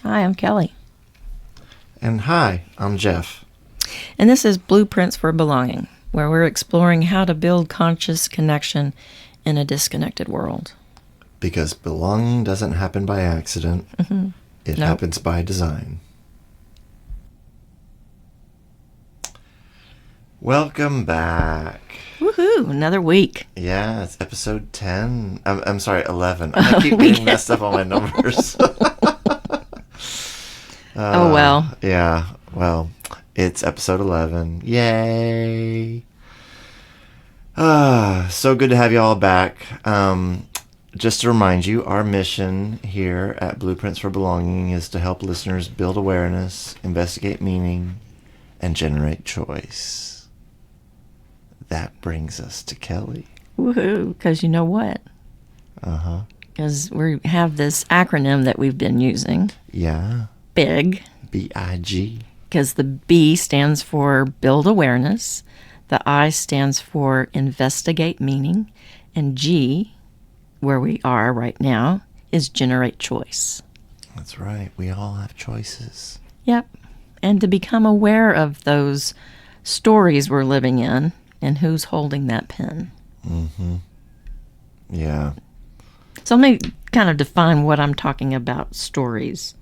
Hi, I'm Kelly. And hi, I'm Geoff. And this is Blueprints for Belonging, where we're exploring how to build conscious connection in a disconnected world. Because belonging doesn't happen by accident. Mm-hmm. It happens by design. Welcome back. Woohoo! Another week. Yeah, it's episode 10. I'm sorry, 11. I keep getting messed up on my numbers. Oh, well. Yeah, well, it's episode 11. Yay! So good to have you all back. Just to remind you, our mission here at Blueprints for Belonging is to help listeners build awareness, investigate meaning, and generate choice. That brings us to Kelly. Woohoo! Because you know what? Uh-huh. Because we have this acronym that we've been using. Yeah. BIG. B-I-G. Because the B stands for build awareness, the I stands for investigate meaning, and G, where we are right now, is generate choice. That's right. We all have choices. Yep. And to become aware of those stories we're living in and who's holding that pen. Mm-hmm. Yeah. So let me kind of define what I'm talking about, stories,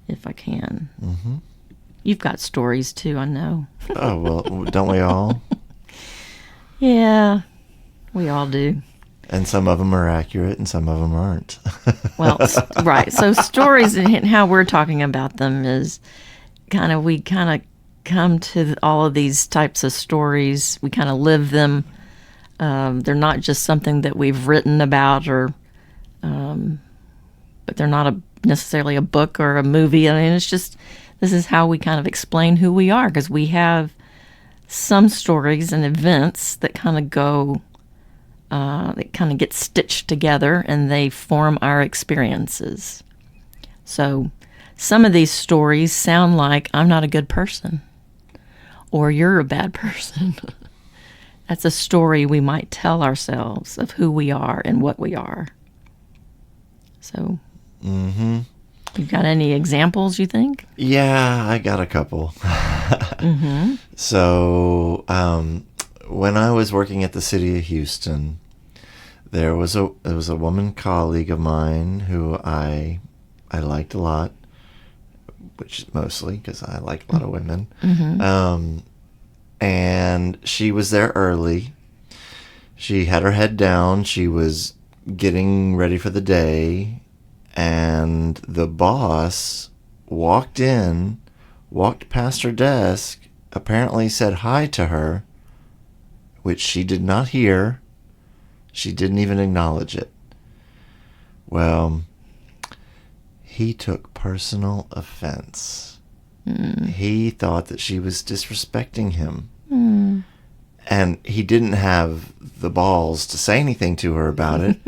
if I can. Mm-hmm. You've got stories too, I know. Oh, well, don't we all? Yeah, we all do. And some of them are accurate and some of them aren't. Well, right. So stories and how we're talking about them is we kind of come to all of these types of stories. We kind of live them. They're not just something that we've written about but they're not necessarily a book or a movie. I mean, this is how we kind of explain who we are, because we have some stories and events that kind of get stitched together and they form our experiences. So some of these stories sound like I'm not a good person or you're a bad person. That's a story we might tell ourselves of who we are and what we are. So, you got any examples, you think? Yeah, I got a couple. Mm-hmm. So, when I was working at the city of Houston, there was a woman colleague of mine who I liked a lot, which mostly because I like a lot of women. Mm-hmm. And she was there early. She had her head down. She was getting ready for the day, and the boss walked past her desk, apparently said hi to her, which she did not hear. She didn't even acknowledge it. Well, he took personal offense. He thought that she was disrespecting him. And he didn't have the balls to say anything to her about it.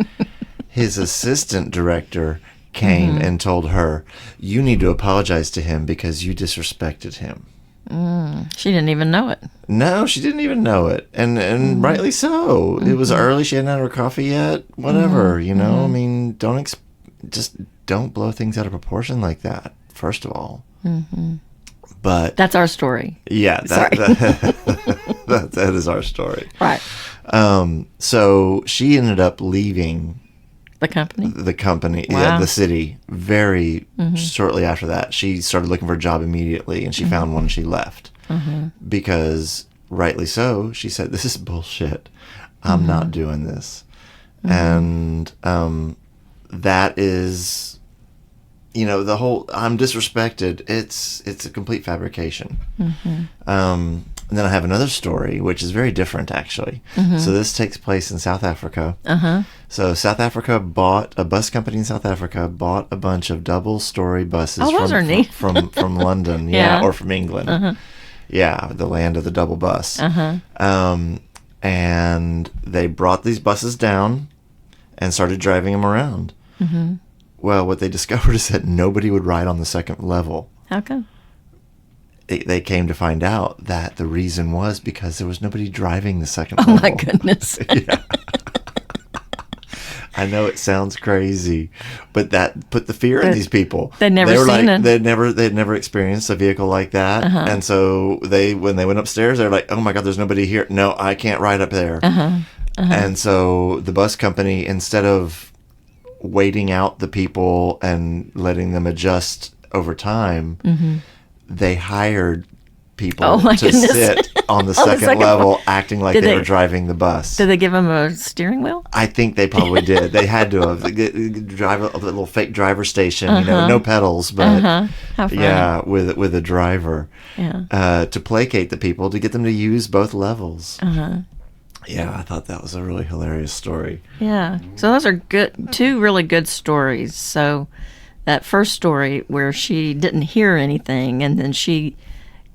His assistant director came and told her, "You need to apologize to him because you disrespected him." She didn't even know it. No, she didn't even know it. And rightly so. It was early. She hadn't had her coffee yet. Whatever, you know? I mean, just don't blow things out of proportion like that, first of all. But that's our story. Yeah, that is our story. Right. So she ended up leaving the company. Wow. Yeah, the city very Mm-hmm. shortly after that. She started looking for a job immediately, and she found one and she left. Because, rightly so, she said, "This is bullshit. I'm not doing this." And that is... the whole "I'm disrespected," it's a complete fabrication. And then I have another story, which is very different, actually. So this takes place in South Africa. So South Africa a bus company in South Africa bought a bunch of double-story buses from London, or from England. Yeah, the land of the double bus. And they brought these buses down and started driving them around. Well, what they discovered is that nobody would ride on the second level. How come? They came to find out that the reason was because there was nobody driving the second level. Oh, my goodness. Yeah. I I know it sounds crazy, but that put the fear in these people. They'd never they were seen like, it. They'd never experienced a vehicle like that, and so when they went upstairs, they're like, "Oh my God, there's nobody here. No, I can't ride up there." And so the bus company, instead of waiting out the people and letting them adjust over time, they hired people to sit on the second level, acting like they were driving the bus. Did they give them a steering wheel? I think they probably did. They had to have drive a little fake driver station, no pedals, but yeah, with a driver, to placate the people, to get them to use both levels. Yeah, I thought that was a really hilarious story. Yeah, so those are two really good stories. So that first story where she didn't hear anything, and then she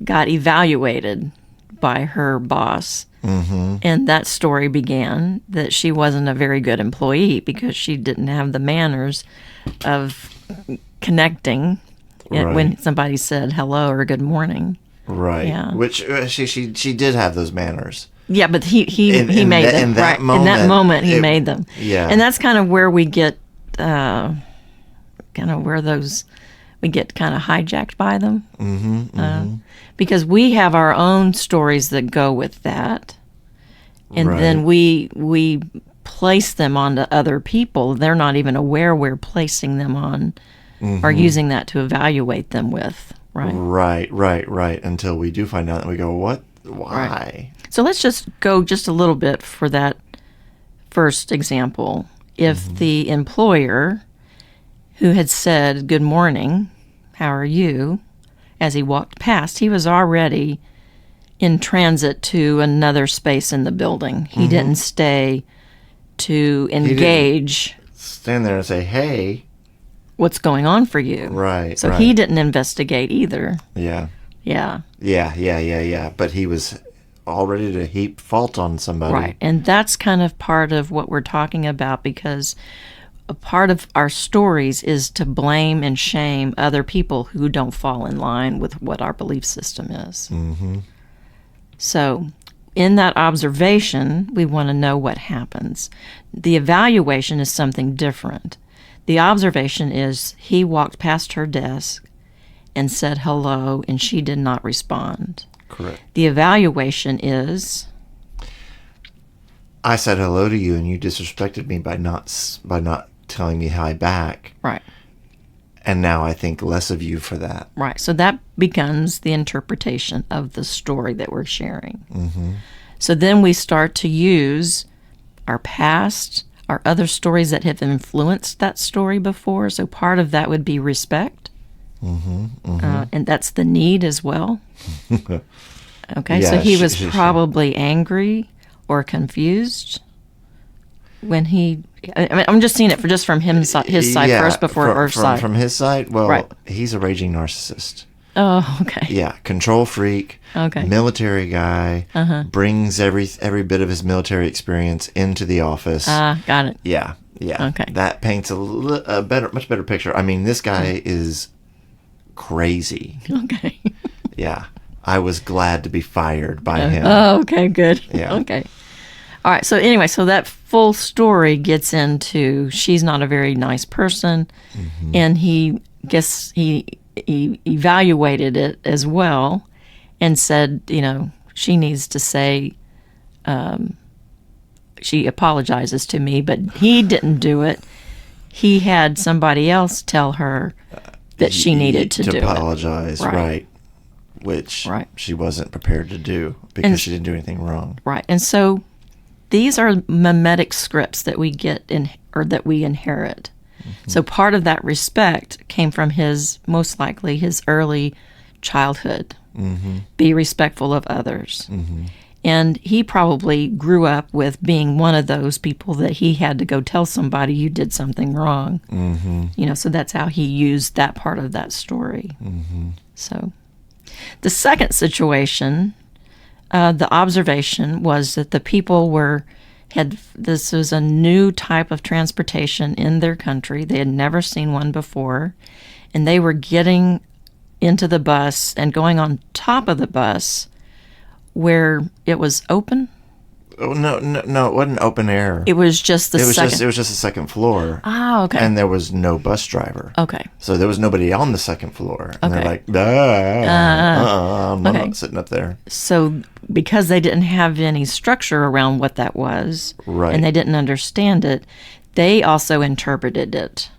got evaluated by her boss. And that story began that she wasn't a very good employee because she didn't have the manners of connecting when somebody said hello or good morning. Right. Yeah. Which she did have those manners. Yeah, but he made them. In that moment, he made them. Yeah. And that's kind of where we get we get kind of hijacked by them. Because we have our own stories that go with that. And then we place them onto other people. They're not even aware we're placing them on or using that to evaluate them with. Right. Right. Until we do find out and we go, what? Why? Right. So let's just go just a little bit for that first example. If the employer who had said, good morning, how are you, as he walked past, he was already in transit to another space in the building. He didn't stay to engage. Stand there and say, hey. What's going on for you? Right. So he didn't investigate either. Yeah. Yeah. But he was all ready to heap fault on somebody. Right. And that's kind of part of what we're talking about, because a part of our stories is to blame and shame other people who don't fall in line with what our belief system is. So in that observation, we want to know what happens. The evaluation is something different. The observation is he walked past her desk and said hello, and she did not respond. Correct. The evaluation is, I said hello to you, and you disrespected me by not telling me hi back. Right. And now I think less of you for that. Right. So that becomes the interpretation of the story that we're sharing. So then we start to use our past, our other stories that have influenced that story before. So part of that would be respect. And that's the need as well. Okay, Yeah, so he was probably angry or confused when he... I'm just seeing it from his side first before our side. From his side? Well, he's a raging narcissist. Oh, okay. Yeah, control freak, military guy, brings every bit of his military experience into the office. Got it. Yeah. Okay. That paints a much better picture. I mean, this guy is crazy. Okay. Yeah. I was glad to be fired by him. Oh, okay, good. Yeah. Okay. All right, so anyway, so that full story gets into she's not a very nice person, and he evaluated it as well and said, she needs to say she apologizes to me, but he didn't do it. He had somebody else tell her that she needed to do apologize, it. Right. Which she wasn't prepared to do because she didn't do anything wrong. Right. And so these are memetic scripts that we get that we inherit. So part of that respect came from most likely his early childhood. Be respectful of others. And he probably grew up with being one of those people that he had to go tell somebody you did something wrong. So that's how he used that part of that story. So the second situation, the observation was that the people this was a new type of transportation in their country. They had never seen one before, and they were getting into the bus and going on top of the bus where it was open. Oh, no, it wasn't open air. It was just the second. It was just the second floor. Ah, okay. And there was no bus driver. Okay. So there was nobody on the second floor. And Okay. they're like, I'm okay. not sitting up there. So because they didn't have any structure around what that was, Right. and they didn't understand it, they also interpreted it.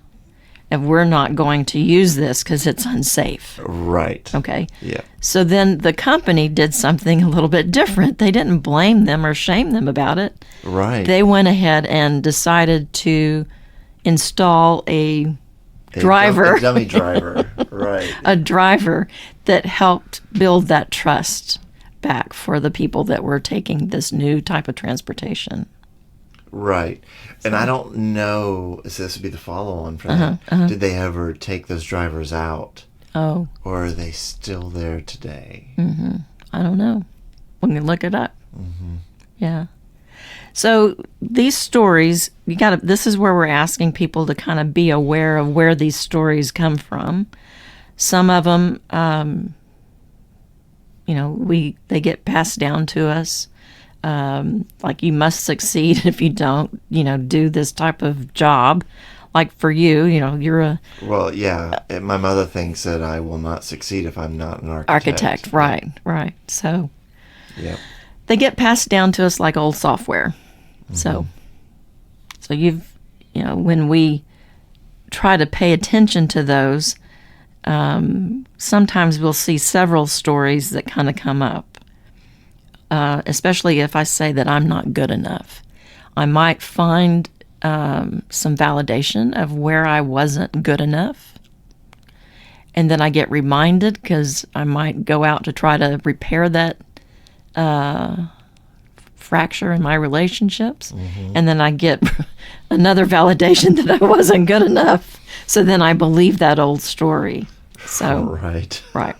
And we're not going to use this because it's unsafe. Right. Okay. Yeah. So then the company did something a little bit different. They didn't blame them or shame them about it. Right. They went ahead and decided to install a driver, A dummy driver. Right. a driver that helped build that trust back for the people that were taking this new type of transportation. Right. And I don't know, so this would be the follow-on for that. Did they ever take those drivers out? Oh, Or are they still there today? I don't know. We can look it up. Yeah. So these stories, this is where we're asking people to kind of be aware of where these stories come from. Some of them, they get passed down to us. Like you must succeed if you don't, do this type of job. Like for you, you're a Well, yeah. My mother thinks that I will not succeed if I'm not an architect. Right. So Yep. they get passed down to us like old software. So when we try to pay attention to those, sometimes we'll see several stories that kind of come up. Especially if I say that I'm not good enough. I might find some validation of where I wasn't good enough. And then I get reminded because I might go out to try to repair that fracture in my relationships. And then I get another validation that I wasn't good enough. So then I believe that old story. So Right. Right.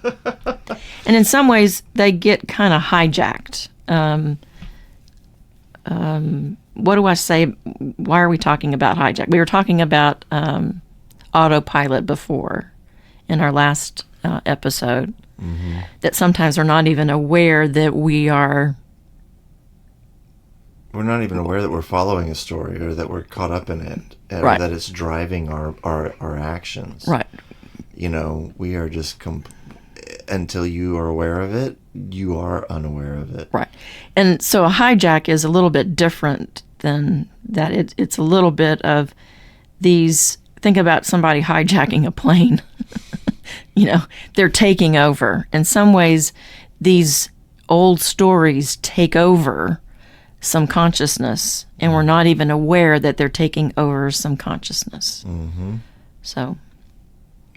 And in some ways, they get kind of hijacked. What do I say? Why are we talking about hijack? We were talking about autopilot before in our last episode. That sometimes we're not even aware that we're not even aware that we're following a story or that we're caught up in it. Or Right. that it's driving our actions. right. We are just until you are aware of it, you are unaware of it. Right. And so a hijack is a little bit different than that. It's a little bit of these, think about somebody hijacking a plane. They're taking over. In some ways, these old stories take over some consciousness, and we're not even aware that they're taking over some consciousness. So.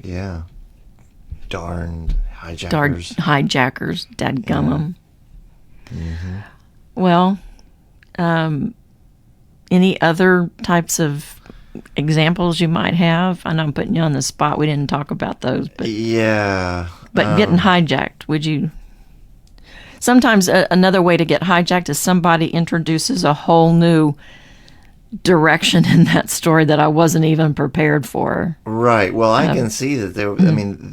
Yeah. Darned hijackers. Hijackers, dadgummum. Well, any other types of examples you might have? I know I'm putting you on the spot. We didn't talk about those, but Yeah. getting hijacked, would you? Sometimes another way to get hijacked is somebody introduces a whole new direction in that story that I wasn't even prepared for. Right. Well, I can see that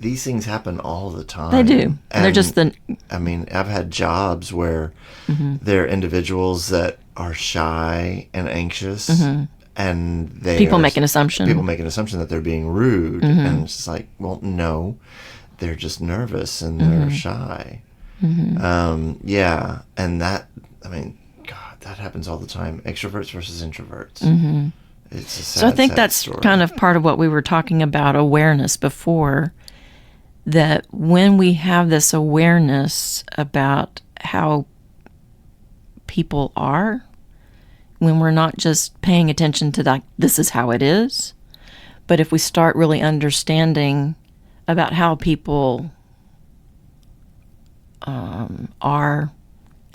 these things happen all the time. They do. And They're just I've had jobs where they're individuals that are shy and anxious, and people make an assumption. People make an assumption that they're being rude, and it's just like, well, no, they're just nervous and they're shy. Yeah, and that, God, that happens all the time. Extroverts versus introverts. It's a sad, So I think sad that's story. kind of part of what we were talking about, awareness before, that when we have this awareness about how people are, when we're not just paying attention to that, this is how it is, but if we start really understanding about how people are,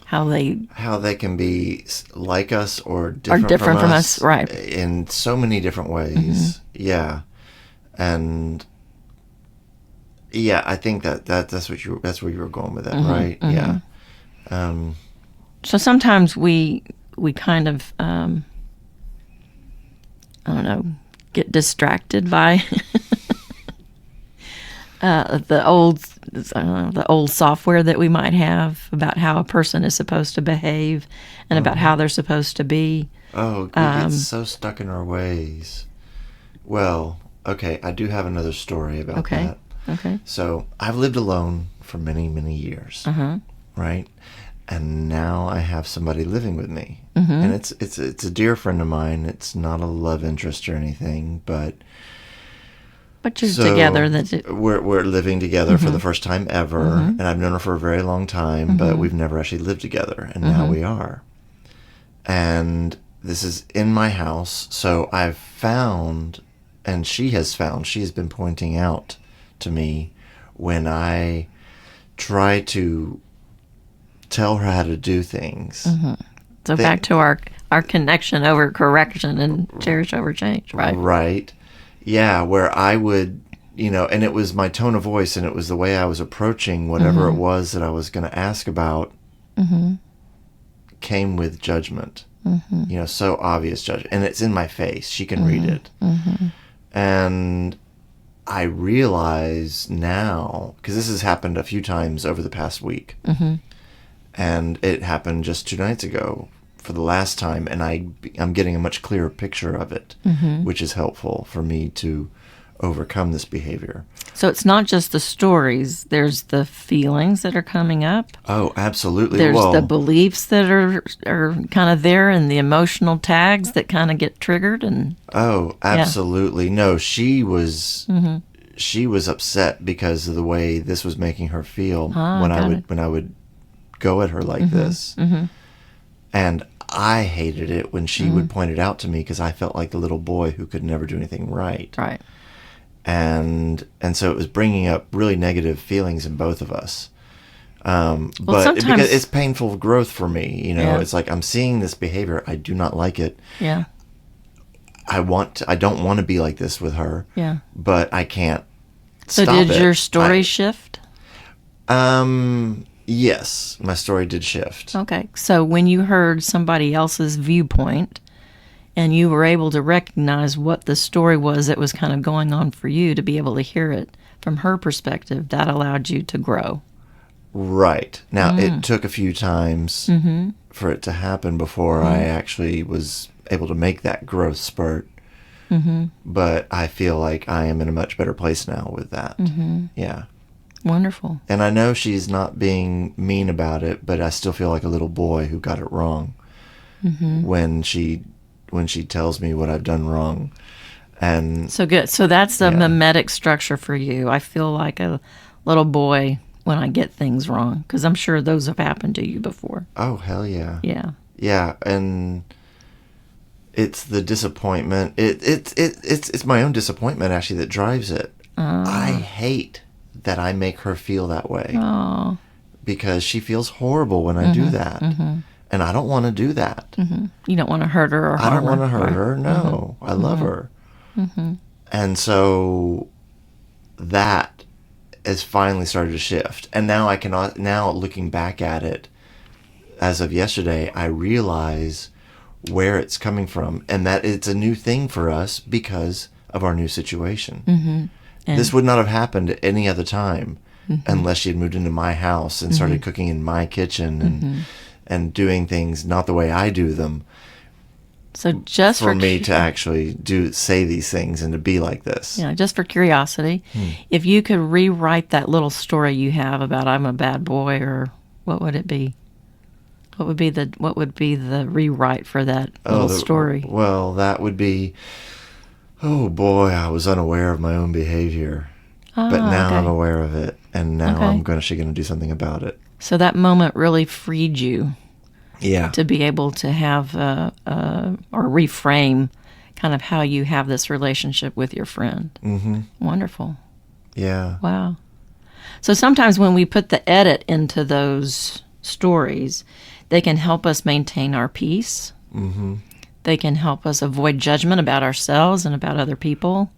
how they can be like us or different, from us, right? In so many different ways. Yeah, and yeah, I think that's where you were going with that, right? Yeah. So sometimes we kind of I don't know, get distracted by the old the old software that we might have about how a person is supposed to behave and about how they're supposed to be. Oh, we get so stuck in our ways. Well, okay, I do have another story about that. Okay. So I've lived alone for many, many years, right? And now I have somebody living with me, and it's a dear friend of mine. It's not a love interest or anything, but you're together. We're living together for the first time ever, and I've known her for a very long time, but we've never actually lived together, and now we are. And this is in my house, so I've found, and she has been pointing out to me when I try to tell her how to do things. So back to our connection over correction and cherish over change, right? Right. Yeah, where I would, and it was my tone of voice and it was the way I was approaching whatever it was that I was going to ask about came with judgment. So obvious judgment. And it's in my face. She can read it. And I realize now, because this has happened a few times over the past week, and it happened just 2 nights ago for the last time, and I'm getting a much clearer picture of it, which is helpful for me to overcome this behavior. So it's not just the stories. There's the feelings that are coming up. Oh, absolutely. There's the beliefs that are kind of there, and the emotional tags that kind of get triggered. And oh, absolutely. No, she was upset because of the way this was making her feel when I would go at her like this. And I hated it when she would point it out to me because I felt like the little boy who could never do anything right. Right. And so it was bringing up really negative feelings in both of us. But because it's painful growth for me, it's like I'm seeing this behavior. I do not like it. Yeah. I don't want to be like this with her. Yeah. But I can't So stop it. did your story shift? Yes, my story did shift. Okay. So when you heard somebody else's viewpoint and you were able to recognize what the story was that was kind of going on for you, to be able to hear it from her perspective, that allowed you to grow. Right. Now, it took a few times for it to happen before I actually was able to make that growth spurt. But I feel like I am in a much better place now with that. Yeah. Wonderful. And I know she's not being mean about it, but I still feel like a little boy who got it wrong when she tells me what I've done wrong. And so good. So that's the memetic structure for you. I feel like a little boy when I get things wrong, because I'm sure those have happened to you before. Oh, hell yeah. Yeah. Yeah, and it's the disappointment. It's my own disappointment actually that drives it. I hate that I make her feel that way. Because she feels horrible when I do that. And I don't want to do that. You don't want to hurt her or harm her. I don't want to hurt her. No. I love her. And so that has finally started to shift. And now now looking back at it, as of yesterday, I realize where it's coming from, and that it's a new thing for us because of our new situation. This would not have happened at any other time unless she had moved into my house and started cooking in my kitchen and doing things not the way I do them. So just for me to actually say these things and to be like this. Yeah, just for curiosity, if you could rewrite that little story you have about I'm a bad boy, or what would it be? What would be the rewrite for that little story? Well, that would be, oh boy, I was unaware of my own behavior, but now I'm aware of it, and now I'm actually going to do something about it. So that moment really freed you. Yeah. To be able to have or reframe kind of how you have this relationship with your friend. Wonderful. Yeah. Wow. So sometimes when we put the edit into those stories, they can help us maintain our peace. They can help us avoid judgment about ourselves and about other people.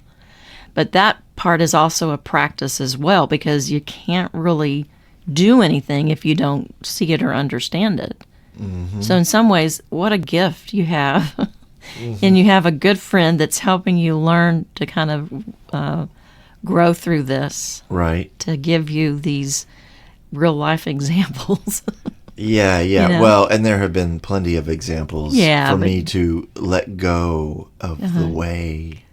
But that part is also a practice as well, because you can't really do anything if you don't see it or understand it. So in some ways, what a gift you have. And you have a good friend that's helping you learn to kind of grow through this Right. to give you these real life examples. Yeah. You know? Well, and there have been plenty of examples Yeah, for but- me to let go of the way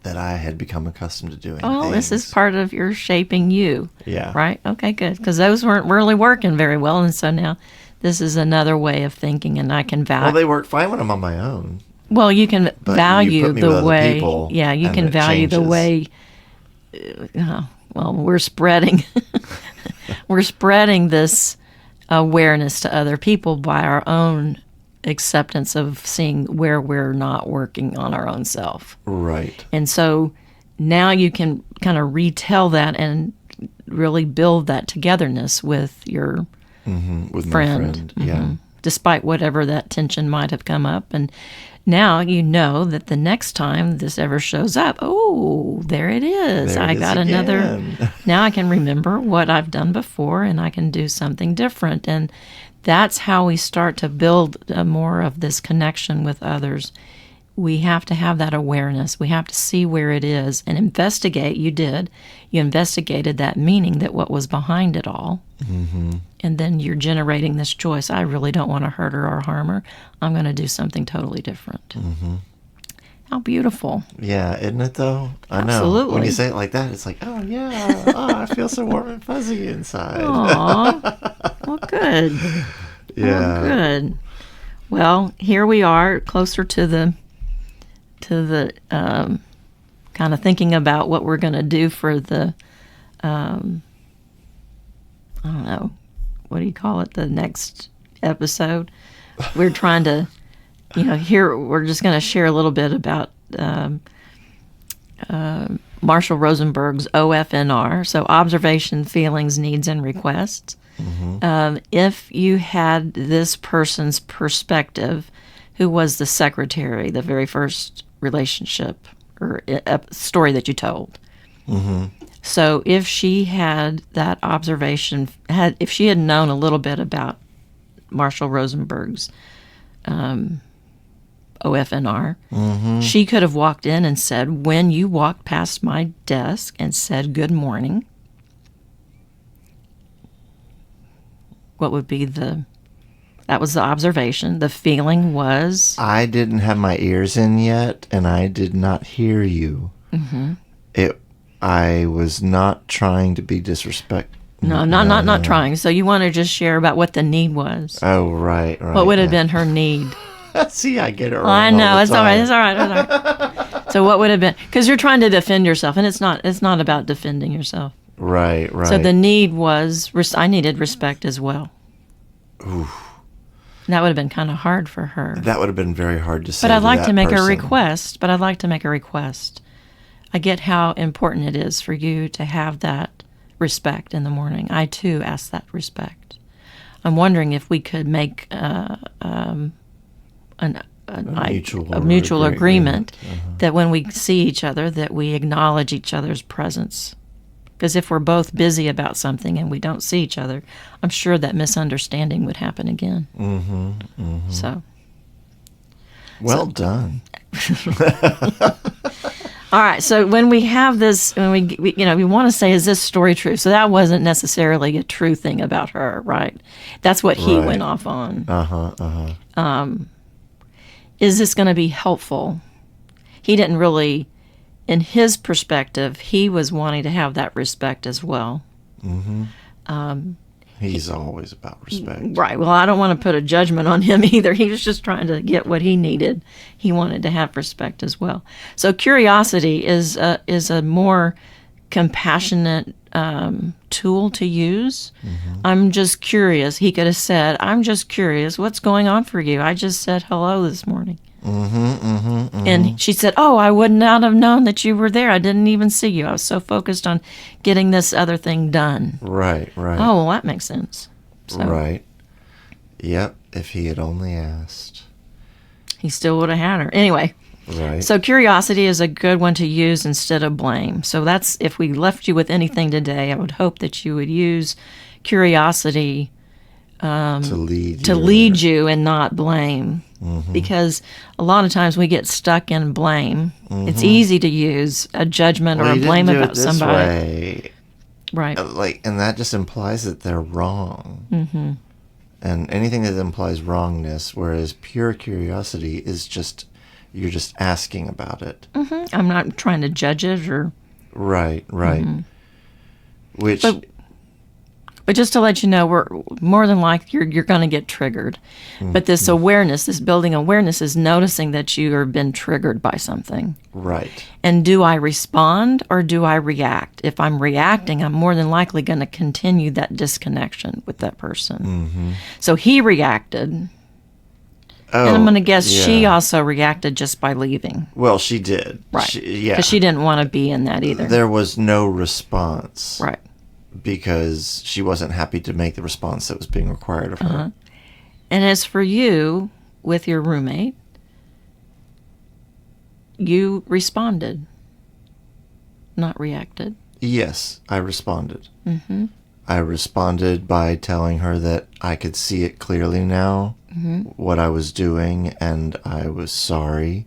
that I had become accustomed to doing Well, things. this is part of your shaping you. Yeah. Right? Okay, good. Because those weren't really working very well. And so now this is another way of thinking, and I can Well, value. they work fine when I'm on my own. Well, you can But you value put me with the other way. people, Yeah, you and can it value the changes. way. Well, we're spreading. We're spreading this awareness to other people by our own acceptance of seeing where we're not working on our own self. Right. And so now you can kind of retell that and really build that togetherness with your With my friend. friend. Yeah. Despite whatever that tension might have come up. And now you know that the next time this ever shows up, oh, there it is. There it I is got another. again. Now I can remember what I've done before and I can do something different. And that's how we start to build more of this connection with others. We have to have that awareness. We have to see where it is and investigate. You did. You investigated that meaning, that what was behind it all. And then you're generating this choice. I really don't want to hurt her or harm her. I'm going to do something totally different. How beautiful. Yeah, isn't it though? I know. Absolutely. When you say it like that, it's like, oh yeah, oh, I feel so warm and fuzzy inside. Aw. Well, good. Yeah. Oh, good. Well, here we are, closer to the kind of thinking about what we're going to do for the, I don't know, what do you call it, the next episode. We're trying to, here we're just going to share a little bit about Marshall Rosenberg's OFNR, so observation, feelings, needs, and requests. If you had this person's perspective, who was the secretary, the very first relationship or story that you told. So if she had that observation, if she had known a little bit about Marshall Rosenberg's OFNR, she could have walked in and said, when you walked past my desk and said good morning, what would be that was the observation. The feeling was, I didn't have my ears in yet, and I did not hear you. I was not trying to be disrespectful. no, not trying. So you want to just share about what the need was. Oh, right. What would have been her need? See, I get it wrong. I know, all the it's all right, time. it's all right, it's all right. So what would have been, because you're trying to defend yourself, and it's not about defending yourself. Right. So the need was, I needed respect as well. Ooh. That would have been kind of hard for her. That would have been very hard to say. But I'd like to make person. a request. I get how important it is for you to have that respect in the morning. I, too, ask that respect. I'm wondering if we could make a mutual agreement that when we see each other, that we acknowledge each other's presence. Because if we're both busy about something and we don't see each other, I'm sure that misunderstanding would happen again. So, Well done. all right. So when we have this, when we want to say, is this story true? So that wasn't necessarily a true thing about her, right? That's what he Right. went off on. Is this going to be helpful? He didn't really, in his perspective, he was wanting to have that respect as well. He's always about respect. Right. Well, I don't want to put a judgment on him either. He was just trying to get what he needed. He wanted to have respect as well. So curiosity is a more compassionate tool to use. I'm just curious. He could have said, I'm just curious. What's going on for you? I just said hello this morning. And she said, oh, I would not have known that you were there. I didn't even see you. I was so focused on getting this other thing done. Right. Oh, well, that makes sense. So Right. Yep. If he had only asked. he still would have had her. Anyway, Right. so curiosity is a good one to use instead of blame. So that's, if we left you with anything today, I would hope that you would use curiosity to lead to lead you and not blame. Because a lot of times we get stuck in blame. It's easy to use a judgment or a blame about somebody. Way. Right. And that just implies that they're wrong. And anything that implies wrongness, whereas pure curiosity is just, you're just asking about it. I'm not trying to judge it or... Right. Which... But just to let you know, we're more than likely you're going to get triggered. But this awareness, this building awareness, is noticing that you have been triggered by something. Right. And do I respond or do I react? If I'm reacting, I'm more than likely going to continue that disconnection with that person. So he reacted. And I'm going to guess she also reacted just by leaving. Well, she did. Right. Because she didn't want to be in that either. There was no response. Right. Because she wasn't happy to make the response that was being required of her. And as for you, with your roommate, you responded, not reacted. Yes, I responded. I responded by telling her that I could see it clearly now, what I was doing, and I was sorry,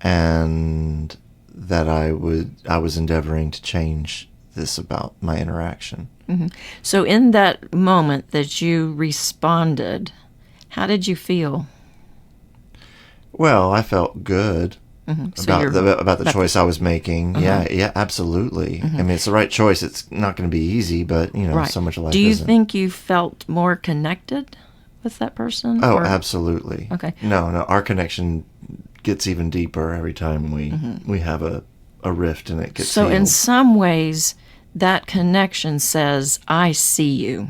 and that I was endeavoring to change this about my interaction. So in that moment that you responded, how did you feel? Well, I felt good about the choice I was making. Yeah, absolutely. I mean, it's the right choice. It's not going to be easy, but so much of life. Do you isn't. think you felt more connected with that person? Oh, absolutely. Okay. No, our connection gets even deeper every time we have a rift and it gets so healed. In some ways, that connection says, I see you.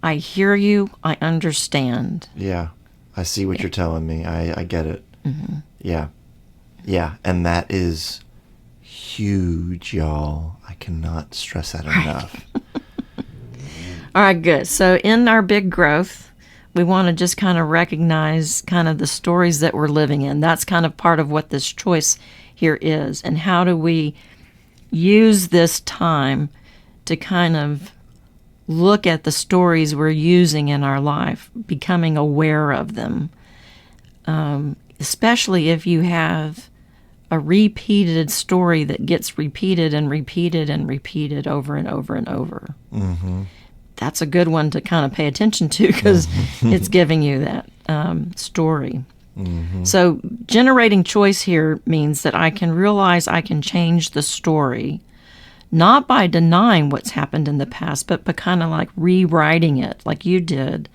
I hear you. I understand. Yeah. I see what you're telling me. I get it. Yeah. And that is huge, y'all. I cannot stress that enough. All right, good. So in our big growth, we want to just kind of recognize kind of the stories that we're living in. That's kind of part of what this choice here is. And how do we use this time to kind of look at the stories we're using in our life, becoming aware of them, especially if you have a repeated story that gets repeated and repeated and repeated over and over and over. That's a good one to kind of pay attention to because it's giving you that story. So generating choice here means that I can realize I can change the story, not by denying what's happened in the past, but by kind of like rewriting it like you did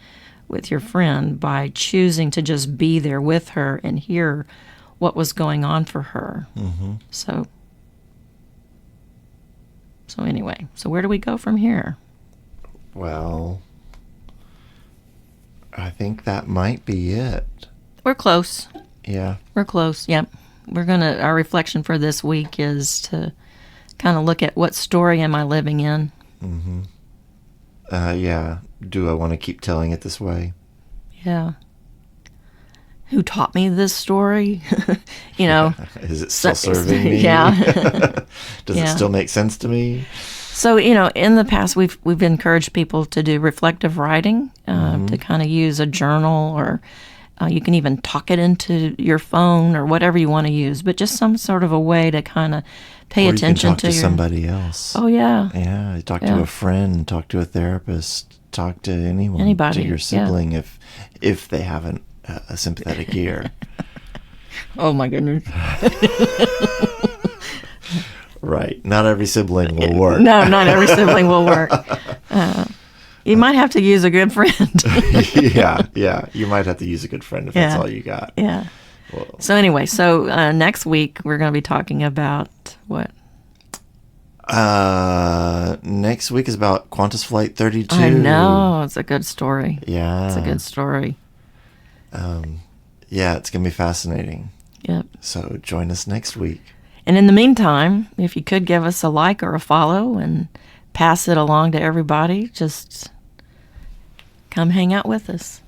with your friend by choosing to just be there with her and hear what was going on for her. So anyway, so where do we go from here? Well, I think that might be it. We're close. Yeah. We're close. Yep. Our reflection for this week is to kind of look at what story am I living in. Yeah. Do I want to keep telling it this way? Yeah. Who taught me this story? Is it still serving me? Yeah. Does it still make sense to me? So, in the past, we've encouraged people to do reflective writing, to kind of use a journal, or you can even talk it into your phone or whatever you want to use, but just some sort of a way to kind of pay attention you can talk to somebody else. Oh, yeah. Yeah, talk to a friend, talk to a therapist, talk to anyone. Anybody. To your sibling if they haven't a sympathetic ear. Oh, my goodness. Right. Not every sibling will work. No, not every sibling will work. You might have to use a good friend. Yeah. You might have to use a good friend if that's all you got. Yeah. Well, So anyway, next week we're going to be talking about what? Next week is about Qantas Flight 32. I know. It's a good story. Yeah. It's a good story. Yeah, it's going to be fascinating. Yep. So join us next week. And in the meantime, if you could give us a like or a follow and pass it along to everybody, just come hang out with us.